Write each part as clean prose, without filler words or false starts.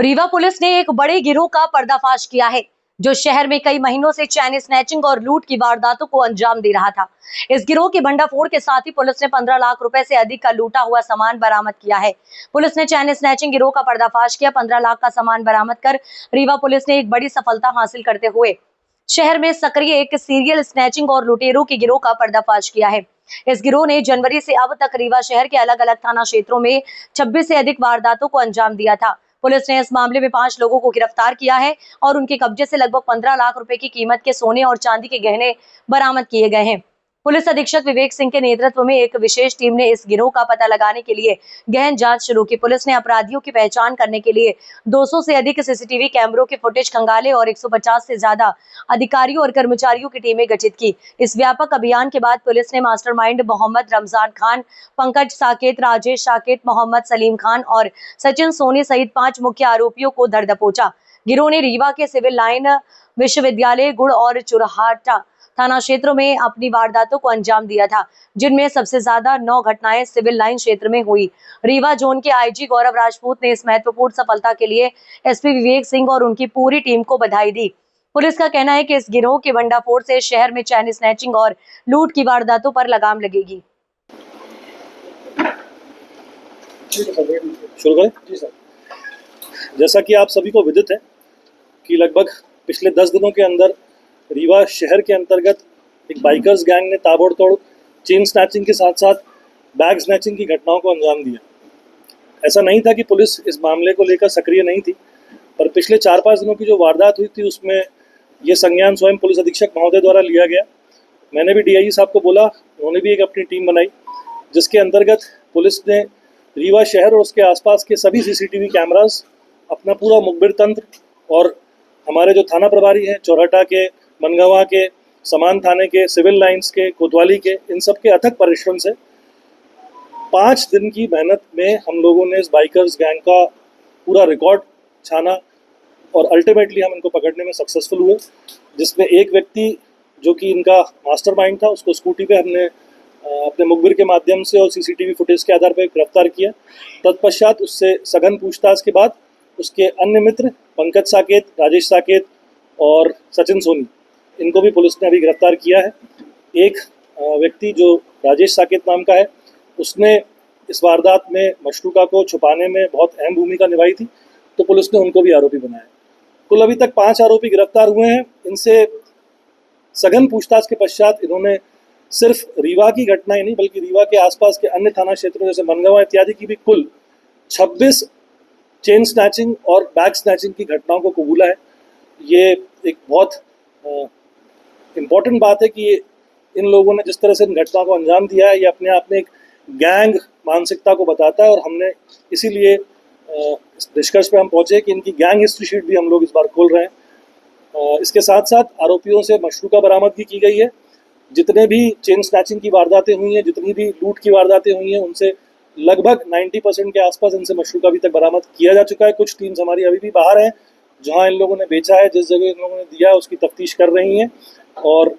Rewa police ने एक बड़े गिरोह का पर्दाफाश किया है जो शहर में कई महीनों से चैन स्नैचिंग और लूट की वारदातों को अंजाम दे रहा था। इस गिरोह की भंडाफोड़ के साथ ही पुलिस ने 15 लाख रुपए से अधिक का लूटा हुआ सामान बरामद किया है। पुलिस ने चैन स्नैचिंग गिरोह का पर्दाफाश किया। 15 लाख का सामान बरामद कर रीवा पुलिस ने एक बड़ी सफलता हासिल करते हुए शहर में सक्रिय एक सीरियल स्नैचिंग और लुटेरों के गिरोह का पर्दाफाश किया है। इस गिरोह ने जनवरी से अब तक रीवा शहर के अलग अलग थाना क्षेत्रों में 26 से अधिक वारदातों को अंजाम दिया था। पुलिस ने इस मामले में 5 लोगों को गिरफ्तार किया है और उनके कब्जे से लगभग 15 लाख रुपए की कीमत के सोने और चांदी के गहने बरामद किए गए हैं। पुलिस अधीक्षक विवेक सिंह के नेतृत्व में एक विशेष टीम ने इस गिरोह का पता लगाने के लिए गहन जांच शुरू की। पुलिस ने अपराधियों की पहचान करने के लिए 200 से अधिक सीसीटीवी कैमरों के फुटेज खंगाले और 150 से ज्यादा अधिकारियों और कर्मचारियों की टीमें गठित की। इस व्यापक अभियान के बाद पुलिस ने मास्टरमाइंड मोहम्मद रमजान खान, पंकज साकेत, राजेश साकेत, मोहम्मद सलीम खान और सचिन सोनी सहित 5 मुख्य आरोपियों को धर दबोचा। गिरोह ने रीवा के सिविल लाइन, विश्वविद्यालय, गुड़ और चुरहाटा थाना क्षेत्रों में अपनी वारदातों को अंजाम दिया था, जिनमें सबसे ज्यादा 9 घटनाएं सिविल लाइन क्षेत्र में हुई। रीवा जोन के आईजी गौरव राजपूत ने इस महत्वपूर्ण सफलता के लिए एसपी विवेक सिंह और उनकी पूरी टीम को बधाई दी। पुलिस का कहना है कि इस गिरोह के भंडाफोड़ से शहर में चैन स्नैचिंग और लूट की वारदातों पर लगाम लगेगी। शुरू करें? जी सर। जैसा कि आप सभी को विदित है कि लगभग पिछले 10 दिनों के अंदर रीवा शहर के अंतर्गत एक बाइकर्स गैंग ने ताबड़तोड़ चेन स्नैचिंग के साथ साथ बैग स्नैचिंग की घटनाओं को अंजाम दिया। ऐसा नहीं था कि पुलिस इस मामले को लेकर सक्रिय नहीं थी, पर पिछले 4-5 दिनों की जो वारदात हुई थी उसमें ये संज्ञान स्वयं पुलिस अधीक्षक महोदय द्वारा लिया गया। मैंने भी डीआईजी साहब को बोला, उन्होंने भी एक अपनी टीम बनाई जिसके अंतर्गत पुलिस ने रीवा शहर और उसके आसपास के सभी सीसीटीवी कैमरास, अपना पूरा मुखबिर तंत्र और हमारे जो थाना प्रभारी हैं चौराटा के, मनगवा के, समान थाने के, सिविल लाइंस के, कोतवाली के, इन सब के अथक परिश्रम से 5 दिन की मेहनत में हम लोगों ने इस बाइकर्स गैंग का पूरा रिकॉर्ड छाना और अल्टीमेटली हम इनको पकड़ने में सक्सेसफुल हुए, जिसमें एक व्यक्ति जो कि इनका मास्टरमाइंड था उसको स्कूटी पे हमने अपने मुखबिर के माध्यम से और सीसीटीवी फुटेज के आधार पर गिरफ्तार किया। तत्पश्चात उससे सघन पूछताछ के बाद उसके अन्य मित्र पंकज साकेत, राजेश साकेत और सचिन सोनी, इनको भी पुलिस ने अभी गिरफ्तार किया है। एक व्यक्ति जो राजेश साकेत नाम का है, उसने इस वारदात में मशरूका को छुपाने में बहुत अहम भूमिका निभाई थी, तो पुलिस ने उनको भी आरोपी बनाया। कुल अभी तक 5 आरोपी गिरफ्तार हुए हैं। इनसे सघन पूछताछ के पश्चात इन्होंने सिर्फ रीवा की घटना ही नहीं बल्कि रीवा के आसपास के अन्य थाना क्षेत्रों जैसे मनगवा इत्यादि की भी कुल 26 चेन स्नैचिंग और बैग स्नैचिंग की घटनाओं को कबूला है। ये एक बहुत इम्पॉर्टेंट बात है कि इन लोगों ने जिस तरह से इन घटनाओं को अंजाम दिया है, ये अपने आप में एक गैंग मानसिकता को बताता है और हमने इसीलिए इस निष्कर्ष पे हम पहुंचे कि इनकी गैंग हिस्ट्री शीट भी हम लोग इस बार खोल रहे हैं। इसके साथ साथ आरोपियों से मशरूका बरामदगी की गई है। जितने भी चेन स्नैचिंग की वारदातें हुई हैं, जितनी भी लूट की वारदातें हुई हैं, उनसे लगभग 90% के आसपास इनसे मशरूका अभी तक बरामद किया जा चुका है। कुछ टीम्स हमारी अभी भी बाहर हैं, जहां इन लोगों ने बेचा है, जिस जगह इन लोगों ने दिया है उसकी तफ्तीश कर रही हैं। और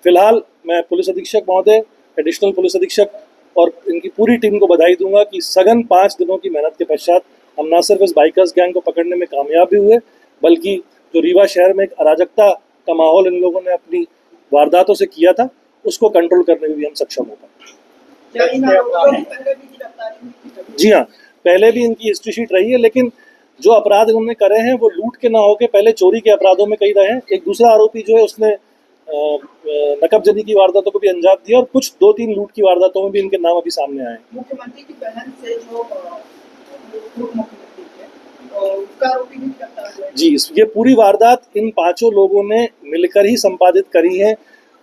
फिलहाल मैं पुलिस अधीक्षक महोदय, एडिशनल पुलिस अधीक्षक और इनकी पूरी टीम को बधाई दूंगा कि सघन 5 दिनों की मेहनत के पश्चात हम न सिर्फ इस बाइकर्स गैंग को पकड़ने में कामयाब भी हुए, बल्कि जो रीवा शहर में एक अराजकता का माहौल इन लोगों ने अपनी वारदातों से किया था, उसको कंट्रोल करने में भी हम सक्षम हो पाए। जी हाँ, पहले भी इनकी हिस्ट्री शीट रही है, लेकिन जो अपराध इन्होंने करे हैं वो लूट के ना होके पहले चोरी के अपराधों में कई रहे हैं। एक दूसरा आरोपी जो है उसने नकबजनी की वारदातों को भी अंजाम दिया और कुछ 2-3 लूट की वारदातों में भी इनके नाम अभी सामने आए। मुख्यमंत्री की बहन से जो उसका आरोपी भी गिरफ्तार हुआ है। जी, ये पूरी वारदात इन 5 लोगों ने मिलकर ही संपादित करी है।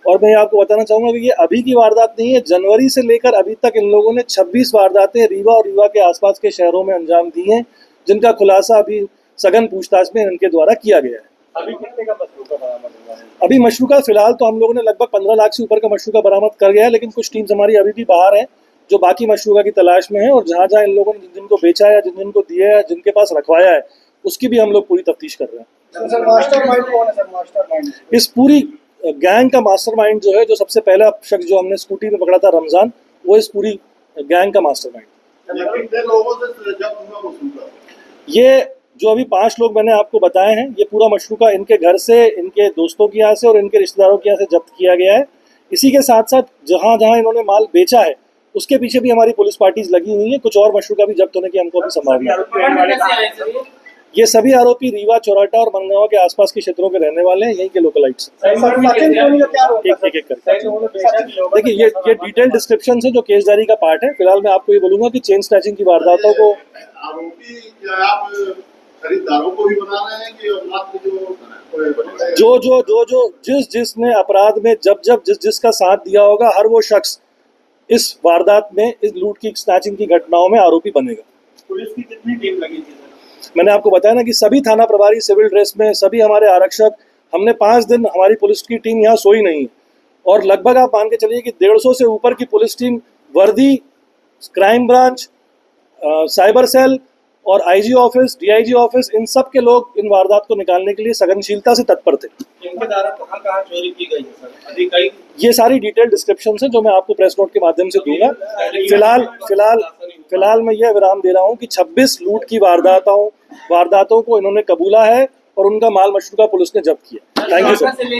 और मैं आपको बताना चाहूँगा कि ये अभी की वारदात नहीं है, जनवरी से लेकर अभी तक इन लोगों ने 26 वारदातें रीवा और रीवा के आसपास के शहरों में अंजाम दी हैं, जिनका खुलासा अभी सघन पूछताछ में इनके द्वारा किया गया है। अभी कितने का मशरूका बरामद हुआ है? अभी मशरूका फिलहाल तो हम लोगों ने लगभग 15 लाख से ऊपर का मशरूका बरामद कर गया है, लेकिन कुछ टीम्स हमारी अभी भी बाहर हैं जो बाकी मशरूका की तलाश में है। और जहाँ जहाँ इन लोगों ने जिन को बेचा है, जिन को दिया है, जिनके पास रखवाया है, उसकी भी हम लोग पूरी तफ्तीश कर रहे हैं। सर मास्टरमाइंड कौन है? सर मास्टरमाइंड इस पूरी गैंग का मास्टरमाइंड जो है, जो सबसे पहला शख्स जो हमने स्कूटी में पकड़ा था रमजान, वो इस पूरी गैंग का मास्टरमाइंड। ये जो अभी 5 लोग मैंने आपको बताए हैं, ये पूरा मशरूका इनके घर से, इनके दोस्तों के यहाँ से और इनके रिश्तेदारों के यहाँ से जब्त किया गया है। इसी के साथ साथ जहाँ जहाँ इन्होंने माल बेचा है उसके पीछे भी हमारी पुलिस पार्टीज लगी हुई है। कुछ और मशरूका भी जब्त होने की हमको अभी संभावना है। ये सभी आरोपी रीवा, चौराटा और मनगांव के आसपास के क्षेत्रों के रहने वाले हैं, यहीं के लोकलाइट्स। एक करके देखिए, ये डिटेल डिस्क्रिप्शन है जो केस डायरी का पार्ट है। फिलहाल मैं आपको ये बोलूंगा कि चेन स्नैचिंग की वारदातों को आरोपी क्या आप खरीदारों को भी बना रहे हैं कि मात्र जो जिसने अपराध में जब जिसका साथ दिया होगा, हर वो शख्स इस वारदात में, इस लूट की, स्नैचिंग की घटनाओं में आरोपी बनेगा। पुलिस की कितनी टीम लगी थी सर? मैंने आपको बताया ना कि सभी थाना प्रभारी सिविल ड्रेस में, सभी हमारे आरक्षक, हमने 5 दिन हमारी पुलिस की टीम यहाँ सोई नहीं है। और लगभग आप मान के चलिए कि 150 से ऊपर की पुलिस टीम वर्दी, क्राइम ब्रांच, साइबर सेल और आईजी ऑफिस, डीआईजी ऑफिस, इन सब के लोग इन वारदात को निकालने के लिए सघनशीलता से तत्पर थे। इनके द्वारा कहाँ चोरी की गई है सर? अभी कई ये सारी डिटेल डिस्क्रिप्शन है जो मैं आपको प्रेस नोट के माध्यम से दूंगा। फिलहाल मैं यह विराम दे रहा हूँ कि 26 लूट की वारदातों को इन्होंने कबूला है और उनका माल मशरूका पुलिस ने जब्त किया। Thank you sir.